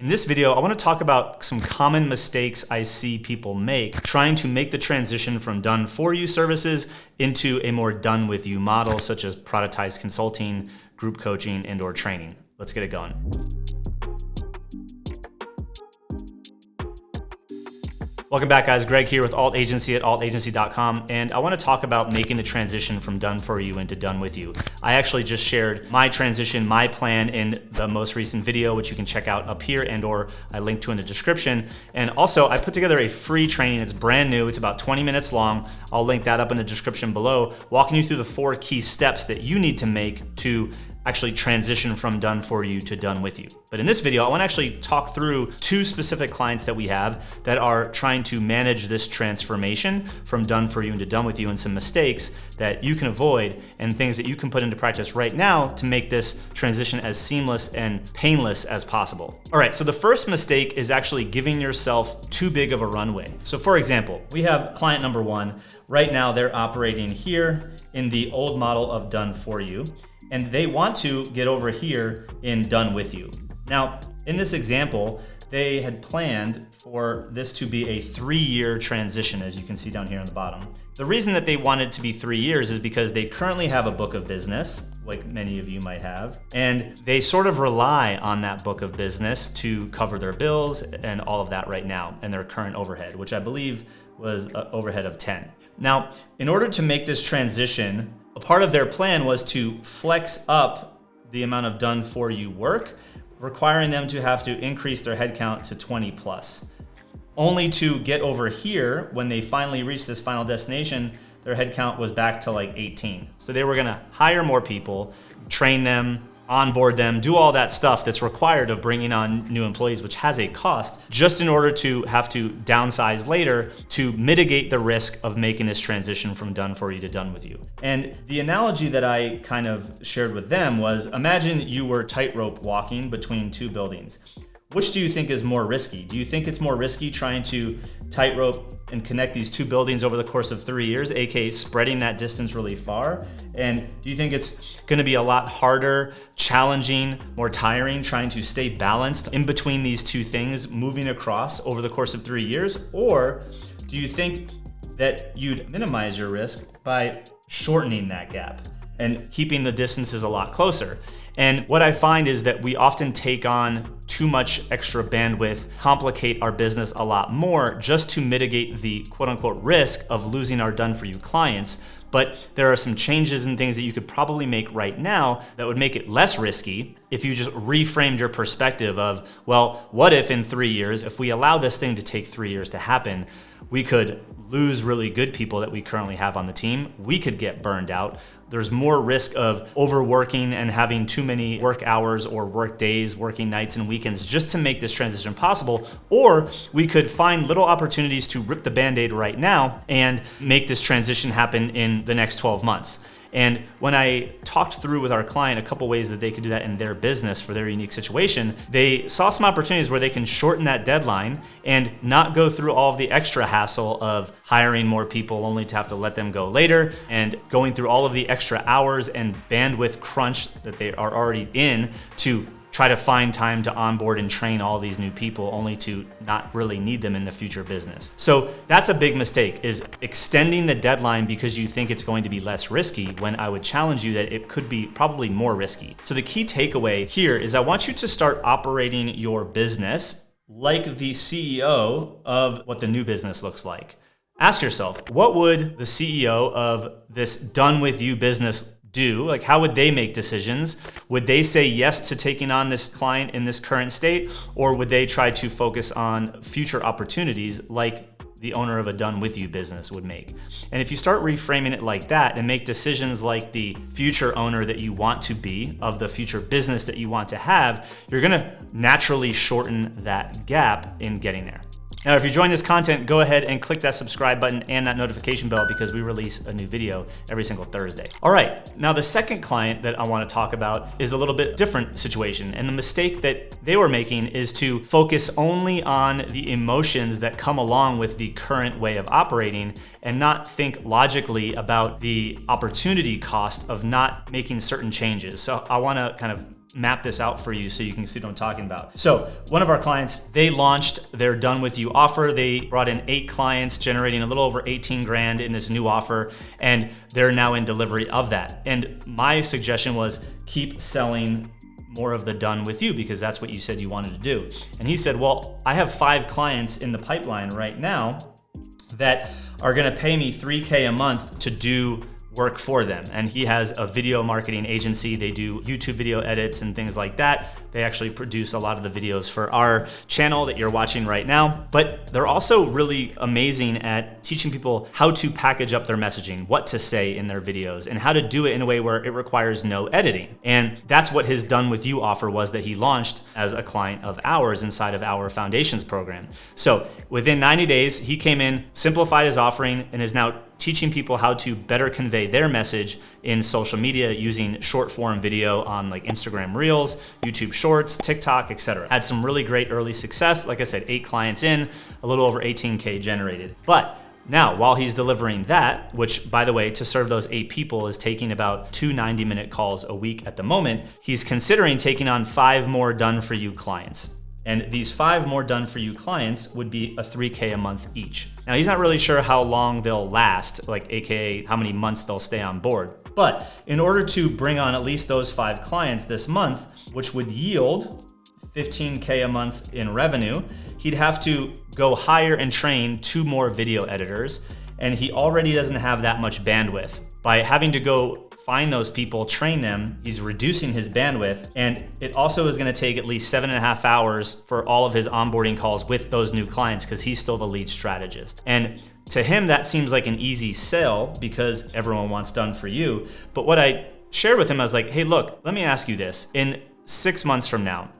In this video, I want to talk about some common mistakes I see people make trying to make the transition from done for you services into a more done with you model, such as productized consulting, group coaching, and/or training. Let's get it going. Welcome back, guys. Greg here with Alt Agency at altagency.com, and I want to talk about making the transition from done for you into done with you. I actually just shared my transition, my plan in the most recent video, which you can check out up here and/or I linked to in the description. And also, I put together a free training. It's brand new. It's about 20 minutes long. I'll link that up in the description below, walking you through the 4 key steps that you need to make to actually transition from done for you to done with you. But in this video, I want to actually talk through 2 specific clients that we have that are trying to manage this transformation from done for you into done with you, and some mistakes that you can avoid and things that you can put into practice right now to make this transition as seamless and painless as possible. All right, so the first mistake is actually giving yourself too big of a runway. So for example, we have client number 1. Right now, they're operating here in the old model of done for you, and they want to get over here in done with you. Now, in this example, they had planned for this to be a 3-year transition, as you can see down here on the bottom. The reason that they wanted it to be 3 years is because they currently have a book of business, like many of you might have, and they sort of rely on that book of business to cover their bills and all of that right now, and their current overhead, which I believe was an overhead of 10. Now, in order to make this transition, a part of their plan was to flex up the amount of done for you work, requiring them to have to increase their headcount to 20 plus. Only to get over here, when they finally reached this final destination, their headcount was back to like 18. So they were gonna hire more people, train them, onboard them, do all that stuff that's required of bringing on new employees, which has a cost, just in order to have to downsize later to mitigate the risk of making this transition from done for you to done with you. And the analogy that I kind of shared with them was, imagine you were tightrope walking between 2 buildings. Which do you think is more risky? Do you think it's more risky trying to tightrope and connect these 2 buildings over the course of 3 years, aka spreading that distance really far? And do you think it's gonna be a lot harder, challenging, more tiring trying to stay balanced in between these 2 things, moving across over the course of 3 years? Or do you think that you'd minimize your risk by shortening that gap and keeping the distances a lot closer? And what I find is that we often take on too much extra bandwidth, complicate our business a lot more just to mitigate the quote unquote risk of losing our done for you clients. But there are some changes and things that you could probably make right now that would make it less risky if you just reframed your perspective of, well, what if in 3 years, if we allow this thing to take 3 years to happen, we could lose really good people that we currently have on the team. We could get burned out. There's more risk of overworking and having too many work hours or work days, working nights and weekends just to make this transition possible. Or we could find little opportunities to rip the Band-Aid right now and make this transition happen in the next 12 months. And when I talked through with our client a couple ways that they could do that in their business for their unique situation, they saw some opportunities where they can shorten that deadline and not go through all of the extra hassle of hiring more people only to have to let them go later, and going through all of the extra hours and bandwidth crunch that they are already in to try to find time to onboard and train all these new people only to not really need them in the future business. So that's a big mistake, is extending the deadline because you think it's going to be less risky, when I would challenge you that it could be probably more risky. So the key takeaway here is I want you to start operating your business like the CEO of what the new business looks like. Ask yourself, what would the CEO of this done with you business do? Like, how would they make decisions? Would they say yes to taking on this client in this current state, or would they try to focus on future opportunities like the owner of a done with you business would make? And if you start reframing it like that and make decisions like the future owner that you want to be of the future business that you want to have, you're gonna naturally shorten that gap in getting there. Now, if you're enjoying this content, go ahead and click that subscribe button and that notification bell, because we release a new video every single Thursday. All right, now the second client that I want to talk about is a little bit different situation. And the mistake that they were making is to focus only on the emotions that come along with the current way of operating and not think logically about the opportunity cost of not making certain changes. So I want to kind of map this out for you so you can see what I'm talking about. So one of our clients, they launched their Done With You offer. They brought in 8 clients, generating a little over 18 grand in this new offer, and they're now in delivery of that. And my suggestion was keep selling more of the Done With You because that's what you said you wanted to do. And he said, well, I have 5 clients in the pipeline right now that are gonna pay me $3K a month to do work for them. And he has a video marketing agency. They do YouTube video edits and things like that. They actually produce a lot of the videos for our channel that you're watching right now. But they're also really amazing at teaching people how to package up their messaging, what to say in their videos, and how to do it in a way where it requires no editing. And that's what his Done With You offer was that he launched as a client of ours inside of our Foundations program. So within 90 days, he came in, simplified his offering, and is now teaching people how to better convey their message in social media using short form video on like Instagram Reels, YouTube Shorts, TikTok, etc. Had some really great early success. Like I said, 8 clients in, a little over 18K generated. But now, while he's delivering that, which by the way, to serve those 8 people is taking about 2 90-minute calls a week at the moment, he's considering taking on 5 more Done For You clients. And these 5 more Done For You clients would be a $3K a month each. Now, he's not really sure how long they'll last, like AKA how many months they'll stay on board. But in order to bring on at least those 5 clients this month, which would yield $15K a month in revenue, he'd have to go hire and train 2 more video editors. And he already doesn't have that much bandwidth. By having to go find those people, train them, he's reducing his bandwidth, and it also is gonna take at least 7.5 hours for all of his onboarding calls with those new clients because he's still the lead strategist. And to him, that seems like an easy sell because everyone wants Done For You. But what I shared with him, I was like, hey, look, let me ask you this. In 6 months from now,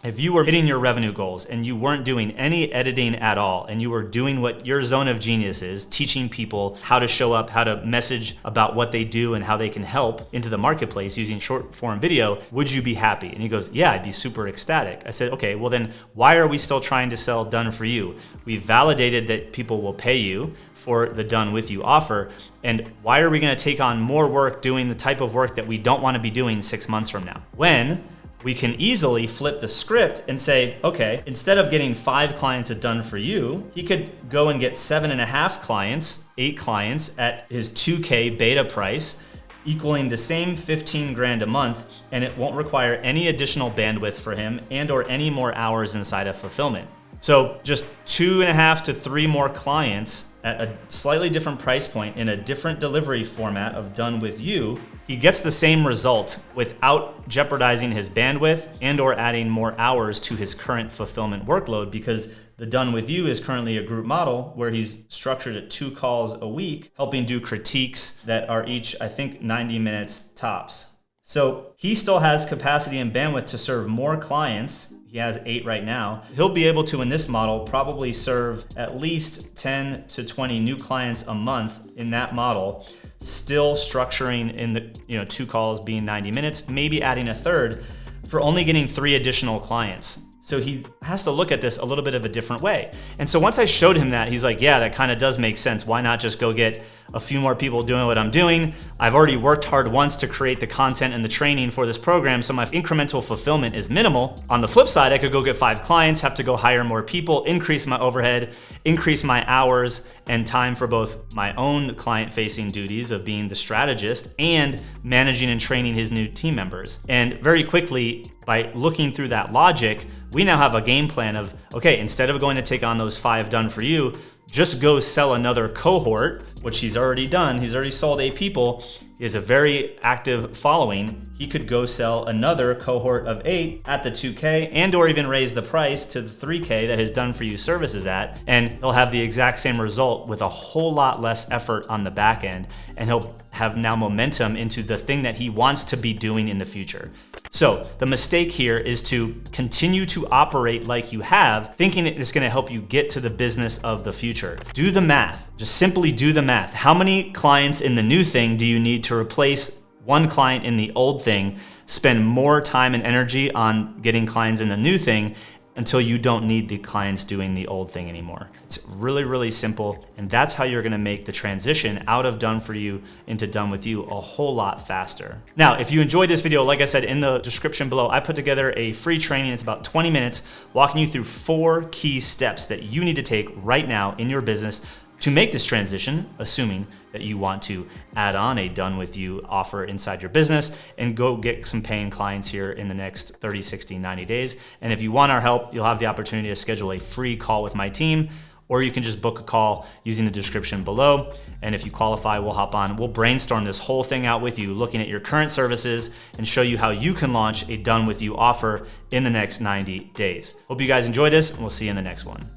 if you were hitting your revenue goals and you weren't doing any editing at all, and you were doing what your zone of genius is, teaching people how to show up, how to message about what they do and how they can help into the marketplace using short form video, would you be happy? And he goes, yeah, I'd be super ecstatic. I said, okay, well then why are we still trying to sell Done For You? We've validated that people will pay you for the Done With You offer. And why are we gonna take on more work doing the type of work that we don't wanna be doing 6 months from now? When we can easily flip the script and say, okay, instead of getting 5 clients at Done For You, he could go and get 7.5 clients, 8 clients at his 2K beta price, equaling the same 15 grand a month, and it won't require any additional bandwidth for him and or any more hours inside of fulfillment. So just 2.5 to 3 more clients at a slightly different price point in a different delivery format of Done With You, he gets the same result without jeopardizing his bandwidth and or adding more hours to his current fulfillment workload, because the Done With You is currently a group model where he's structured at 2 calls a week, helping do critiques that are each, I think, 90 minutes tops. So he still has capacity and bandwidth to serve more clients. He has 8 right now. He'll be able to, in this model, probably serve at least 10 to 20 new clients a month in that model, still structuring in the 2 calls being 90 minutes, maybe adding a third for only getting 3 additional clients. So he has to look at this a little bit of a different way. And so once I showed him that, he's like, yeah, that kind of does make sense. Why not just go get a few more people doing what I'm doing? I've already worked hard once to create the content and the training for this program, so my incremental fulfillment is minimal. On the flip side, I could go get 5 clients, have to go hire more people, increase my overhead, increase my hours and time for both my own client-facing duties of being the strategist and managing and training his new team members. And very quickly, by looking through that logic, we now have a game plan of, okay, instead of going to take on those 5 Done For You, just go sell another cohort, which he's already done. He's already sold 8 people. He has a very active following. He could go sell another cohort of 8 at the 2K and or even raise the price to the 3K that his Done For You service is at, and he'll have the exact same result with a whole lot less effort on the back end, and he'll have now momentum into the thing that he wants to be doing in the future. So the mistake here is to continue to operate like you have, thinking that it's gonna help you get to the business of the future. Do the math, just simply do the math. How many clients in the new thing do you need to replace 1 client in the old thing? Spend more time and energy on getting clients in the new thing, until you don't need the clients doing the old thing anymore. It's really, really simple. And that's how you're gonna make the transition out of done for you into done with you a whole lot faster. Now, if you enjoyed this video, like I said, in the description below, I put together a free training. It's about 20 minutes walking you through 4 key steps that you need to take right now in your business to make this transition, assuming that you want to add on a done with you offer inside your business and go get some paying clients here in the next 30, 60, 90 days. And if you want our help, you'll have the opportunity to schedule a free call with my team, or you can just book a call using the description below. And if you qualify, we'll hop on. We'll brainstorm this whole thing out with you, looking at your current services and show you how you can launch a done with you offer in the next 90 days. Hope you guys enjoy this, and we'll see you in the next one.